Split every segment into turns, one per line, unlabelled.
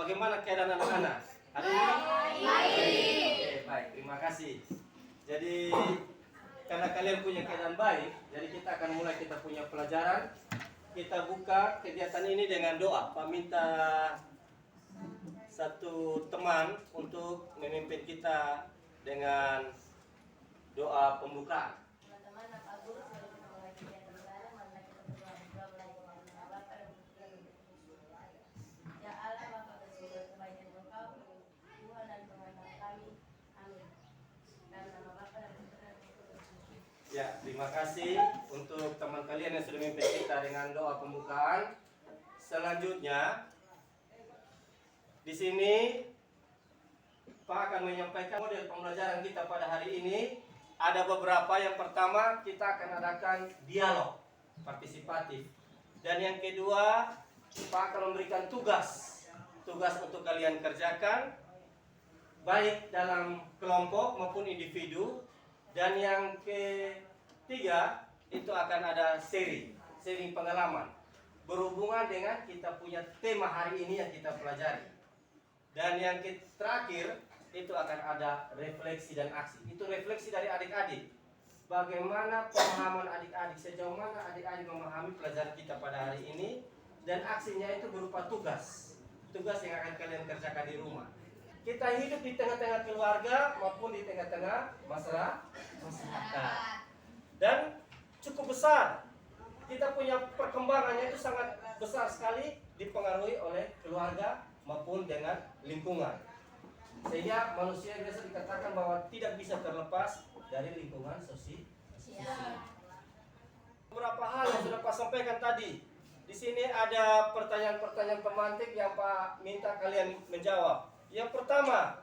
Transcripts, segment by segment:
bagaimana keadaan anak-anak? Hari ini? Baik. Oke, baik. Terima kasih. Jadi karena kalian punya keadaan baik, jadi kita akan mulai kita punya pelajaran. Kita buka kegiatan ini dengan doa. Pak minta satu teman untuk memimpin kita dengan doa pembukaan.
Teman-teman, Pak Guru, sebelum kita mulai kegiatan sekarang, marilah kita berdoa belajar dengan nama Bapa dan Putra dan Roh Kudus. Ya Allah, Bapa bersyukur kebaikan Engkau, Tuhan dan Pengamal kami. Amin. Dan nama Bapa dan Putra dan Roh Kudus.
Ya, terima kasih untuk teman kalian yang sudah memimpin kita dengan doa pembukaan. Selanjutnya, di sini Pak akan menyampaikan model pembelajaran kita pada hari ini. Ada beberapa. Yang pertama, kita akan adakan dialog partisipatif. Dan yang kedua, Pak akan memberikan tugas untuk kalian kerjakan, baik dalam kelompok maupun individu. Dan yang ketiga, itu akan ada sharing pengalaman berhubungan dengan kita punya tema hari ini yang kita pelajari. Dan yang terakhir, itu akan ada refleksi dan aksi. Itu refleksi dari adik-adik. Bagaimana pemahaman adik-adik, sejauh mana adik-adik memahami pelajaran kita pada hari ini. Dan aksinya itu berupa tugas yang akan kalian kerjakan di rumah. Kita hidup di tengah-tengah keluarga maupun di tengah-tengah masyarakat. Dan cukup besar. Kita punya perkembangannya itu sangat besar sekali, dipengaruhi oleh keluarga maupun dengan lingkungan. Sehingga manusia biasa dikatakan bahwa tidak bisa terlepas dari lingkungan sosial. Beberapa hal yang sudah Pak sampaikan tadi. Di sini ada pertanyaan-pertanyaan pemantik yang Pak minta kalian menjawab. Yang pertama,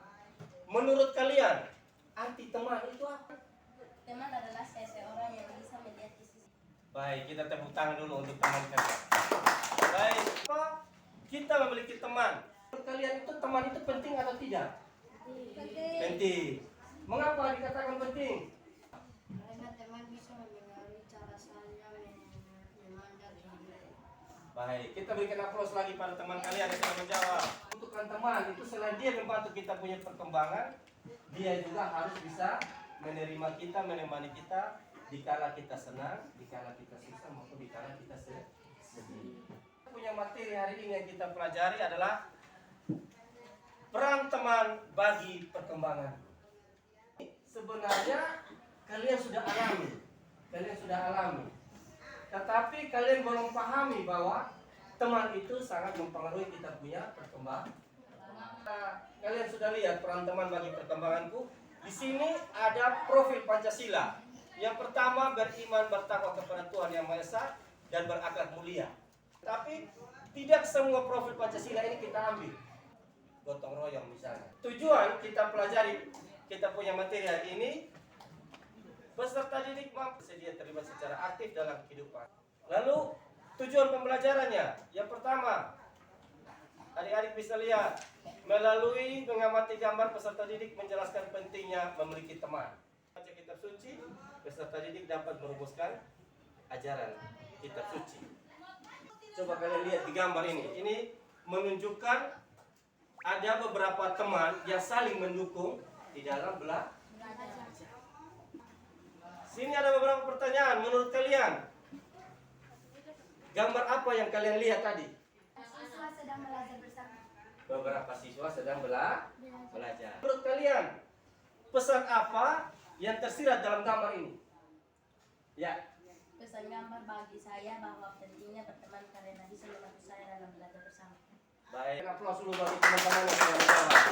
menurut kalian arti teman itu apa?
Teman adalah seseorang yang bisa melihat isi.
Baik, kita tepuk tangan dulu untuk teman kalian. Baik, Pak, kita memiliki teman. Menurut kalian itu teman itu penting atau tidak? Penting. Mengapa dikatakan penting?
Karena teman bisa mempengaruhi cara saya memandang hidup.
Baik, kita berikan aplaus lagi pada teman kalian yang sudah menjawab. Untukkan teman itu selain dia membantu kita punya perkembangan, dia juga harus bisa menerima kita, menemani kita dikala kita senang, dikala kita susah maupun dikala kita sedih. Punya materi hari ini yang kita pelajari adalah peran teman bagi perkembangan. Sebenarnya kalian sudah alami. Tetapi kalian belum pahami bahwa teman itu sangat mempengaruhi kita punya perkembangan. Kalian sudah lihat peran teman bagi perkembanganku. Di sini ada profil Pancasila. Yang pertama, beriman bertakwa kepada Tuhan Yang Maha Esa dan berakhlak mulia. Tapi tidak semua profil Pancasila ini kita ambil. Gotong royong misalnya. Tujuan kita pelajari, kita punya materi hari ini, peserta didik mampu sedia terlibat secara aktif dalam kehidupan. Lalu tujuan pembelajarannya, yang pertama, adik-adik bisa lihat, melalui mengamati gambar peserta didik menjelaskan pentingnya memiliki teman. Baca kitab suci, peserta didik dapat merumuskan ajaran kitab suci. Coba kalian lihat di gambar ini. Ini menunjukkan ada beberapa teman yang saling mendukung di dalam belajar. Sini ada beberapa pertanyaan. Menurut kalian, gambar apa yang kalian lihat tadi?
Siswa sedang belajar bersama.
Beberapa siswa sedang belajar. Menurut kalian, pesan apa yang tersirat dalam gambar ini? Ya.
Pesan gambar bagi saya bahwa pentingnya berteman karena bisa membantu saya dalam belajar bersama.
Baik, aplaus dulu bagi teman-teman yang sudah menjawab.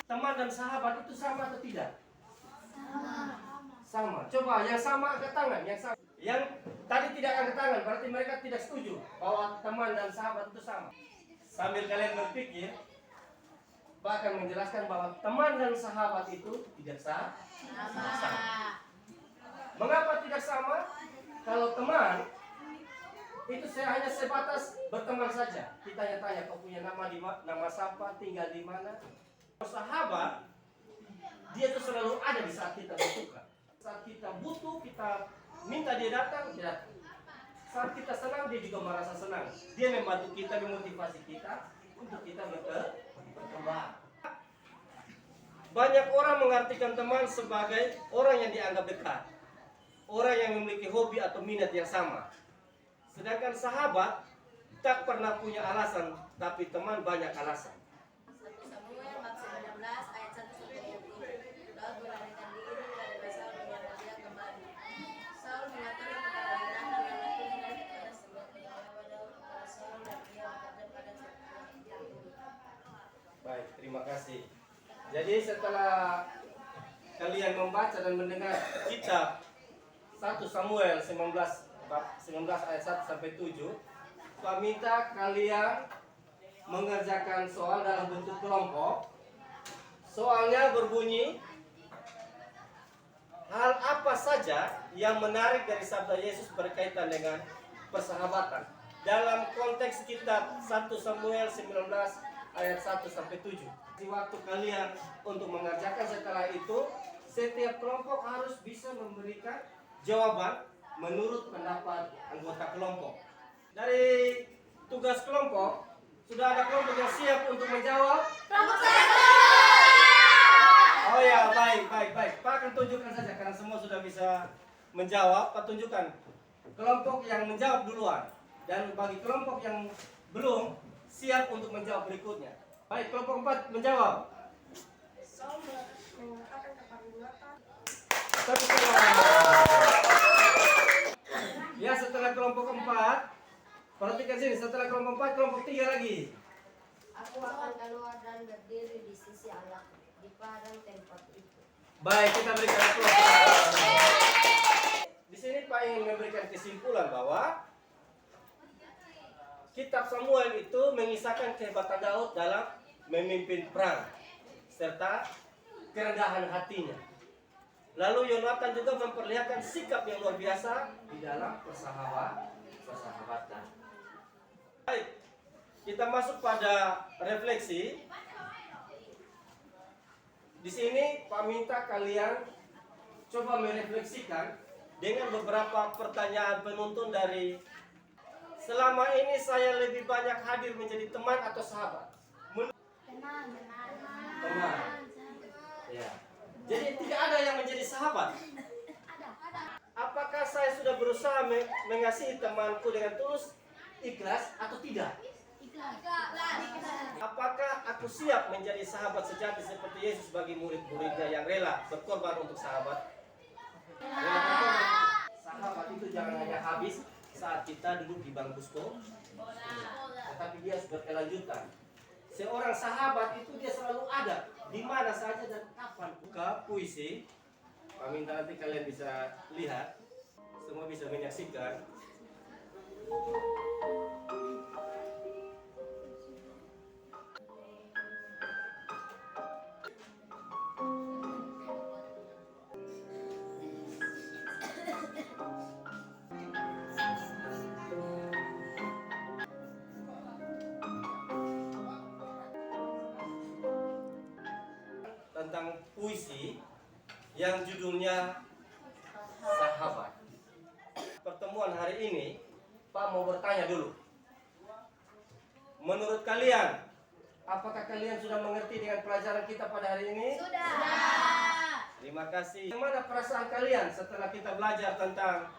Teman dan sahabat itu sama atau tidak? Sama. Coba yang sama angkat tangan, yang tadi tidak angkat tangan, berarti mereka tidak setuju bahwa teman dan sahabat itu sama. Sambil kalian berpikir, bahkan menjelaskan bahwa teman dan sahabat itu tidak sama. Mengapa tidak sama? Kalau teman itu hanya sebatas berteman saja. Kita tanya kau punya nama siapa, tinggal di mana. Sahabat, dia itu selalu ada di saat kita butuhkan. Saat kita butuh, kita minta dia datang, dia datang. Saat kita senang, dia juga merasa senang. Dia membantu kita, memotivasi kita untuk kita berkembang. Banyak orang mengartikan teman sebagai orang yang dianggap dekat, orang yang memiliki hobi atau minat yang sama. Sedangkan sahabat tak pernah punya alasan, tapi teman banyak alasan.
1 Samuel bab 19 ayat 1 sampai 7. Daud melarikan diri dari Saul menyerang dia kembali. Saul mengatur kepada Yonatan dan lakukan kepada semua pengawal Daud kepada Saul dan dia bekerja pada setiap itu.
Baik, terima kasih. Jadi setelah kalian membaca dan mendengar kitab 1 Samuel 19 bab 19 ayat 1 sampai 7, Pak minta kalian mengerjakan soal dalam bentuk kelompok. Soalnya berbunyi, hal apa saja yang menarik dari sabda Yesus berkaitan dengan persahabatan dalam konteks kitab 1 Samuel 19 ayat 1 sampai 7. Di waktu kalian untuk mengerjakan setelah itu, setiap kelompok harus bisa memberikan jawaban menurut pendapat anggota kelompok. Dari tugas kelompok, sudah ada kelompok yang siap untuk menjawab?
Kelompok saya.
Oh ya, baik. Pak akan tunjukkan saja karena semua sudah bisa menjawab. Pak tunjukkan kelompok yang menjawab duluan. Dan bagi kelompok yang belum, siap untuk menjawab berikutnya. Baik, kelompok 4 menjawab.
Saul mengatakan kepada Yonatan.
Satu ya, setelah kelompok 4, perhatikan sini, setelah kelompok 4, kelompok 3 lagi.
Aku akan keluar dan berdiri di sisi Allah di padang tempat itu.
Baik, kita berikan aplaus. Di sini Pak ingin memberikan kesimpulan bahwa kitab Samuel itu mengisahkan kehebatan Daud dalam memimpin perang serta kerendahan hatinya. Lalu Yonatan juga memperlihatkan sikap yang luar biasa di dalam persahabatan. Baik, kita masuk pada refleksi. Di sini Pak minta kalian coba merefleksikan dengan beberapa pertanyaan penuntun dari selama ini saya lebih banyak hadir menjadi teman atau sahabat? Teman. Ya. Jadi tidak ada yang menjadi sahabat. Apakah saya sudah berusaha mengasihi temanku dengan tulus, ikhlas atau tidak? Apakah aku siap menjadi sahabat sejati seperti Yesus bagi murid-muridnya yang rela berkorban untuk sahabat? Sahabat itu jangan hanya habis saat kita duduk di bangku sekolah, tetapi dia harus berkelanjutan. Seorang sahabat itu dia selalu ada di mana saja dan kapan. Buka puisi, Pak minta nanti kalian bisa lihat, semua bisa menyaksikan. Tentang puisi yang judulnya Sahabat. Pertemuan hari ini, Pak mau bertanya dulu. Menurut kalian, apakah kalian sudah mengerti dengan pelajaran kita pada hari ini?
Sudah.
Terima kasih. Bagaimana perasaan kalian setelah kita belajar tentang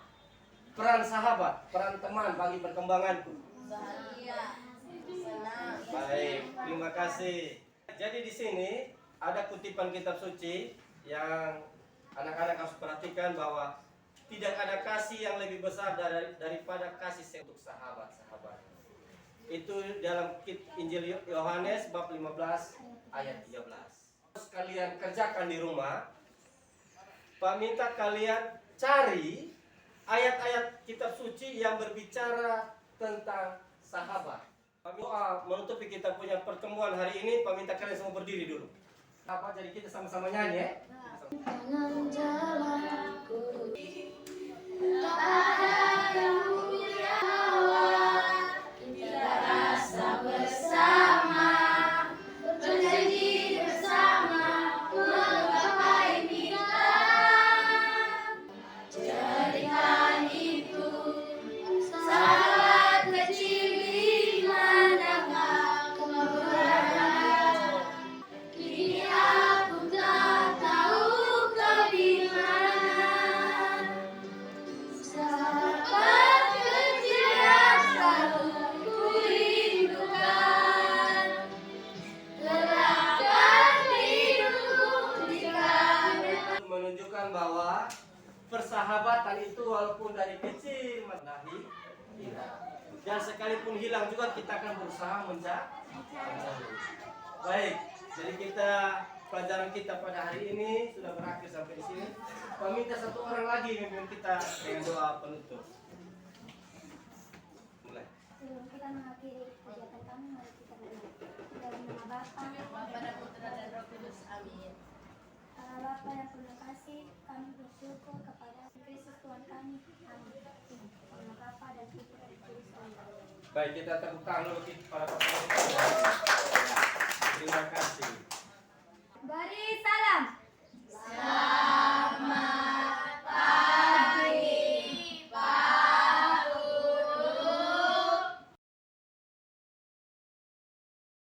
peran sahabat, peran teman bagi perkembanganku?
Bahagia. Senang.
Baik, terima kasih. Jadi di sini ada kutipan kitab suci yang anak-anak harus perhatikan bahwa tidak ada kasih yang lebih besar daripada kasih untuk sahabat-sahabat. Itu dalam Injil Yohanes bab 15 ayat 13. Terus kalian kerjakan di rumah. Pak minta kalian cari ayat-ayat kitab suci yang berbicara tentang sahabat. Pak doa menutupi kita punya pertemuan hari ini. Pak minta kalian semua berdiri dulu. Apa jadi kita sama-sama nyanyi ya?
Jangan jalanku tak ada yang punya awal, kita rasa bersama, berjanji bersama, menggapai mimpi. Jadikan itu sahabat kecil di manakah kau
itu walaupun dari kecil matahi hilang. Dan sekalipun hilang juga kita akan berusaha mencari. Baik, jadi kita pelajaran kita pada hari ini sudah berakhir sampai di sini. Kami minta satu orang lagi memimpin kita dengan doa penutup. Mulai.
Sebelum kita mengakhiri kegiatan kami, mari kita berdoa. Dalam nama Bapa,
Bapa dan Putra dan Roh Kudus. Amin.
Allah Bapa yang penuh kasih, kami bersyukur kepada Kristus Tuhan kami. Amin. Dalam nama Bapa dan Putra dan Roh Kudus. Amin.
Baik, kita tepuk tangan dulu para Bapak. Terima kasih.